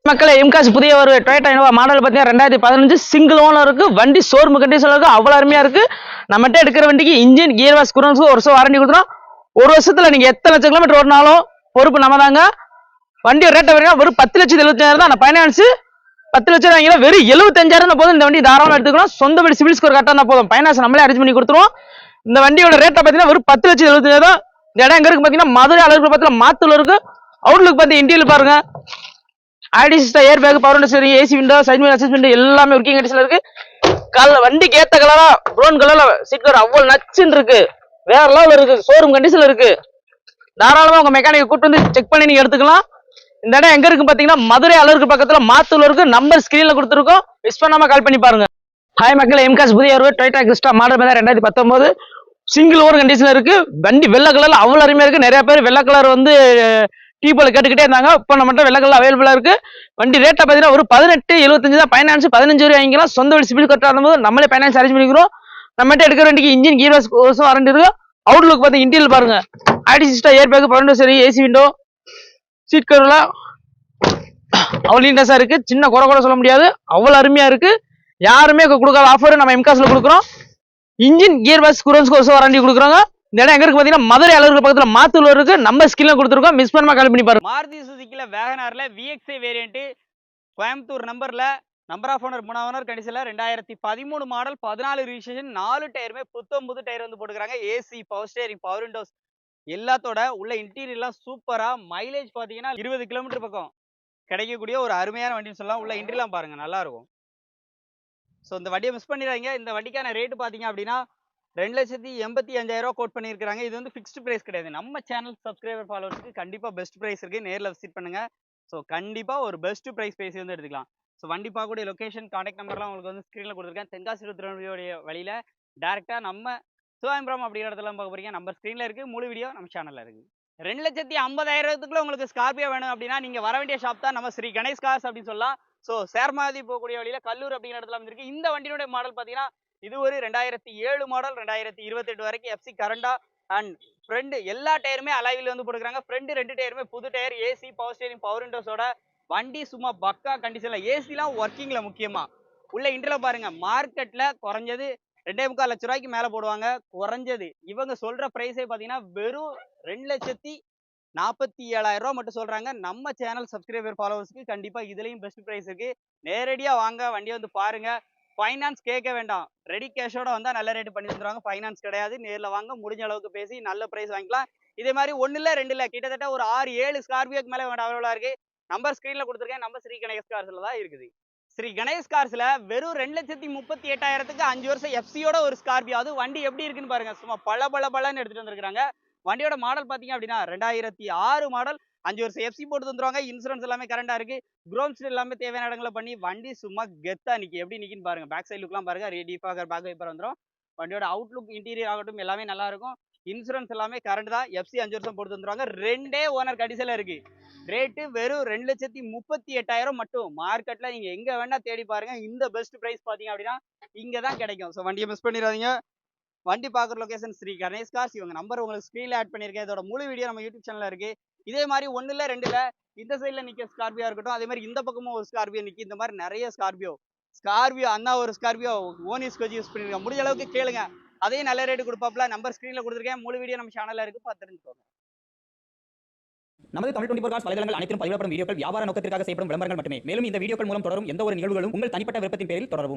மக்களே எம்காஸ் புதிய ஒரு டொயோட்டா இனோவா மாடல் பார்த்தீங்கன்னா 2015 சிங்கிள் ஓனர் இருக்கு. வண்டி ஷோரூம் கண்டிஷன்ல இருக்கு. அவ்வளவு அருமையா இருக்கு. நம்மகிட்ட எடுக்கிற வண்டிக்கு இன்ஜின் கியர் வாஷ் குரன்ஸ்க்கு ஒரு வருஷம் வாரண்டி கொடுத்துறோம். ஒரு வருஷத்துல நீங்க எத்தனை லட்சம் கிலோமீட்டர் ஓடினாலும் பொறுப்பு நம்ம தாங்க. வண்டி ரேட் வரீங்கன்னா வெறும் 10,75,000 தான். பைனான்ஸ் 10 லட்சம் வாங்கினா வெறும் 75,000 போதும். இந்த வண்டி தாராளமா எடுத்துக்கலாம். சொந்த வீடு சிவில் ஸ்கோர் கரெக்டா இருந்தா போதும். பைனான்ஸ் நம்மளே அரேஞ்ச் பண்ணி கொடுத்துருவோம். இந்த வண்டியோட ரேட்டை பார்த்தீங்கன்னா வெறும் 10,75,000 தான். இந்த இடம் எங்க இருக்கு பார்த்தீங்கன்னா மதுரை அளவுக்கு பக்கத்துல மாத்தூர்ல இருக்கு. அவுட்லுக் பார்த்து இன்டீரியல் பாருங்க. IT system, air bag, power window, AC window, side mirror adjustment எல்லாமே ஒர்க்கிங் கண்டிஷன்ல இருக்கு. வண்டிக்கு ஏத்த கலரா ப்ரௌன் கலர்ல சீட் கவர் அவ்வளவு நச்சுன்னு இருக்கு. வேற லெவல் இருக்கு. ஷோரூம் கண்டிஷன்ல இருக்கு. தாராளமா உங்க மெக்கானிக் கூட்டு வந்து செக் பண்ணி நீங்க எடுத்துக்கலாம். இந்த இடம் எங்க இருக்கு பாத்தீங்கன்னா மதுரை அளவுக்கு பக்கத்துல மாத்தூர்ல இருக்கு. நம்பர் ஸ்கிரீன்ல கொடுத்துருக்கோம். மிஸ் பண்ணாம கால் பண்ணி பாருங்க. ஹாய் மக்கள், எம்காஸ் புதிய ஒரு Toyota Crysta model 2019 single over கண்டிஷன்ல இருக்கு. வண்டி வெள்ளை கலர்ல அவ்வளவு அருமையா இருக்கு. நிறைய பேர் வெள்ளை கலர் வந்து டீபோல கேட்டுக்கிட்டே இருந்தாங்க. இப்போ நம்ம வெள்ளை கலர் அவைலபிளா இருக்கு. வண்டி ரேட்டை பார்த்தீங்கன்னா ஒரு 18,75 தான். பைனான்ஸ் 15 வரை வாங்கிக்கலாம். சொந்த வீடு சிவில் கரெக்டாக இருக்கும்போது நம்மளே பைனான்ஸ் அரேஞ்ச் பண்ணிக்கிறோம். நம்மகிட்ட எடுக்கிற வண்டிக்கு இன்ஜின் கியர் வாஷ் வாரண்டி இருக்கு. அவுட்லுக் பார்த்து இன்டீரியல் பாருங்க. IT system, air bag, power window, சரி ஏசி விண்டோ, சீட் கவர்லாம் அவ்வளோ நீட்டஸா இருக்கு. சின்ன குறை கூட சொல்ல முடியாது. அவ்வளவு அருமையா இருக்கு. யாருமே கொடுக்காத ஆஃபர் நம்ம எம்காஸ்ல கொடுக்குறோம். இன்ஜின் கியர் வாஷ் குரன்ஸ்க்கு ஒரு வாரண்டி கொடுக்குறாங்க. இந்த இடம் எங்க இருக்கு பாத்தீங்கன்னா மதுரை அளவுக்கு பக்கத்துல மாத்தூர்ல இருக்கு. நம்ம ஸ்கிரீன்ல கொடுத்துருக்கோம். மிஸ் பண்ணாம கால் பண்ணி பாருங்க. மாருதி சுசுகில வேகனார்ல விஎக்ஸ்ஐ வேரியன்ட் கோயம்புத்தூர் நம்பர்ல நம்பர் ஆஃப் ஓனர் 3 ஓனர் கண்டிஷன்ல 2013 மாடல் 14 ரிஜிஸ்ட்ரேஷன் 4 டயருமே புது டயர் வந்து போட்டுக்கிறாங்க. AC, power steering, power Windows எல்லாத்தோட உள்ள இன்டீரியர்லாம் சூப்பரா. மைலேஜ் பாத்தீங்கன்னா 20 கிலோமீட்டர் பக்கம் கிடைக்கக்கூடிய ஒரு அருமையான வண்டின்னு சொல்லலாம். உள்ள இன்டீரியர்லாம் பாருங்க, நல்லா இருக்கும். ஸோ இந்த வண்டியை மிஸ் பண்ணிடுறாங்க. இந்த வண்டிக்கான ரேட்டு பார்த்தீங்க அப்படின்னா 2,85,000 கோட் பண்ணியிருக்காங்க. இது வந்து ஃபிக்ஸ்டு பிரைஸ் கிடையாது. நம்ம சேனல் சப்ஸ்கிரைபர் ஃபாலோவர்ஸ்க்கு கண்டிப்பாக பெஸ்ட் பிரைஸ் இருக்கு. நேரில் விசிட் பண்ணுங்க. ஸோ கண்டிப்பாக ஒரு பெஸ்ட் பிரைஸ் பேசி வந்து எடுத்துக்கலாம். ஸோ வண்டி பார்க்கக்கூடிய லொகேஷன், கான்டாக்ட் நம்பர்லாம் உங்களுக்கு வந்து ஸ்க்ரீனில் கொடுத்துருக்கேன். தென்காசி திருநெல்வேலியோடைய வழியில் டேரெக்டாக நம்ம சிவாயம்பரம் அப்படிங்கிற இடத்துல பார்க்க போறீங்க. நம்பர் ஸ்க்ரீனில் இருக்குது. முழு வீடியோ நம்ம சேனலில் இருக்குது. 2,50,000 உங்களுக்கு ஸ்கார்பியோ வேணும் அப்படின்னா நீங்கள் வர வேண்டிய ஷாப் தான் நம்ம ஸ்ரீ கணேஷ் கார்ஸ் அப்படின்னு சொல்லலாம். ஸோ சேர்மாதி போகக்கூடிய வழியில் கல்லூர் அப்படிங்கிற இடத்துல வந்துருக்கு. இந்த வண்டியினுடைய மாடல் பார்த்தீங்கன்னா இது ஒரு 2007 மாடல். 2028 வரைக்கும் எஃப்சி கரண்டா அண்ட் ஃப்ரண்ட் எல்லா டயருமே அலைவில் வந்து போட்டுக்கிறாங்க. ஃப்ரண்ட் 2 டயருமே புது tyre, AC, power steering, power விண்டோஸோட வண்டி சும்மா பக்கா கண்டிஷன்ல. ஏசிலாம் ஒர்க்கிங்ல முக்கியமா. உள்ள இன்டர்ல பாருங்க, மார்க்கெட்ல குறைஞ்சது 2.25 லட்ச ரூபாய்க்கு மேல போடுவாங்க. குறைஞ்சது இவங்க சொல்ற பிரைஸே பாத்தீங்கன்னா வெறும் 2,47,000 மட்டும் சொல்றாங்க. நம்ம சேனல் சப்ஸ்கிரைபர் ஃபாலோவர்ஸ்க்கு கண்டிப்பா இதுலயும் பெஸ்ட் பிரைஸ் இருக்கு. நேரடியா வாங்க, வண்டியை வந்து பாருங்க. ஃபைனான்ஸ் கேட்க வேண்டாம். ரெடி கேஷோட வந்தா நல்ல ரேட் பண்ணி தந்துருவாங்க. ஃபைனான்ஸ் கிடையாது. நேர்ல வாங்க, முடிஞ்ச அளவுக்கு பேசி நல்ல பிரைஸ் வாங்கிக்கலாம். இதே மாதிரி 1 இல்ல 2 இல்ல கிட்டத்தட்ட ஒரு 6-7 ஸ்கார்பியோக்கு மேல அவைலபிளா இருக்கு. நம்பர் ஸ்கிரீன்ல கொடுத்துருக்கேன். நம்ம ஸ்ரீ கணேஷ் கார்ஸ்ல தான் இருக்குது. ஸ்ரீ கணேஷ் கார்ஸ்ல வெறும் 2,38,000க்கு 5 வருஷம் எஃப்சியோட ஒரு ஸ்கார்பியோ. அது வண்டி எப்படி இருக்குன்னு பாருங்க. சும்மா பளபளன்னு எடுத்துட்டு வந்திருக்காங்க. வண்டியோட மாடல் பாத்தீங்க அப்படின்னா 2006 மாடல். 5 வருஷம் எஃப்சி போட்டு தந்துருவாங்க. இன்சூரன்ஸ் எல்லாமே கரண்டா இருக்கு. குரோம்ஸ் எல்லாமே தேவையான இடங்களை பண்ணி வண்டி சும்மா கெத்தா நிக்கி. எப்படி நிக்கின்னு பாருங்க. பேக் சைடு லுக்லாம் பாருங்க. டீஃபாகர், பேக் வைப்பர் வந்துடும். வண்டியோட அவுட்லுக், இன்டீரியர் ஆகட்டும் எல்லாமே நல்லா இருக்கும். இன்சூரன்ஸ் எல்லாமே கரண்ட் தான். எஃப்சி 5 வருஷம் போட்டு தந்துருவாங்க. 2 ஓனர் கண்டிஷன்ல இருக்கு. ரேட்டு வெறும் 2,38,000 மட்டும். மார்க்கெட்ல நீங்க எங்க வேணா தேடி பாருங்க. இந்த பெஸ்ட் பிரைஸ் பாத்தீங்க அப்படின்னா இங்க தான் கிடைக்கும். ஸோ வண்டியை மிஸ் பண்ணிடாதீங்க. வண்டி பார்க்குற லொகேஷன் ஸ்ரீ கணேஷ் கார்ஸ். இவங்க நம்பர் உங்களுக்கு ஸ்க்ரீன்ல ஆட் பண்ணியிருக்கேன். இதோட முழு வீடியோ நம்ம யூடியூப் சேனல்ல இருக்கு. இதே மாதிரி 1 இல்ல 2 இல்ல இந்த சைட்ல நிக்க ஸ்கார்பியோ இருக்கட்டும், அதே மாதிரி இந்த பக்கமும் ஒரு ஸ்கார்பியோ நிக்கி. இந்த மாதிரி நிறைய ஸ்கார்பியோ அண்ணா ஒரு ஸ்கார்பியோ ஓன் யூஸ் வச்சு யூஸ் பண்ணிருக்கேன். முடிஞ்ச அளவுக்கு கேளுங்க. அதையும் நல்ல ரேட்டு கொடுப்பாப்ல. நம்பர் ஸ்க்ரீன்ல கொடுத்துருக்கேன். முழு வீடியோ நம்ம சேனல்ல இருக்கு, பார்த்து தெரிஞ்சுக்கோங்க. நமது தமிழ் 24 காஸ் வலைதளங்கள் அனைத்தும் பதிவிடப்படும் வீடியோக்கள் வியாபார நோக்கத்திற்காக செய்யப்படும் விளம்பரங்கள் மட்டுமே. மேலும் இந்த வீடியோக்கள் மூலம் தொடரும் எந்த ஒரு நிகழ்வுகளும் உங்கள் தனிப்பட்ட விருப்பத்தின் பேரில் தொடரவும்.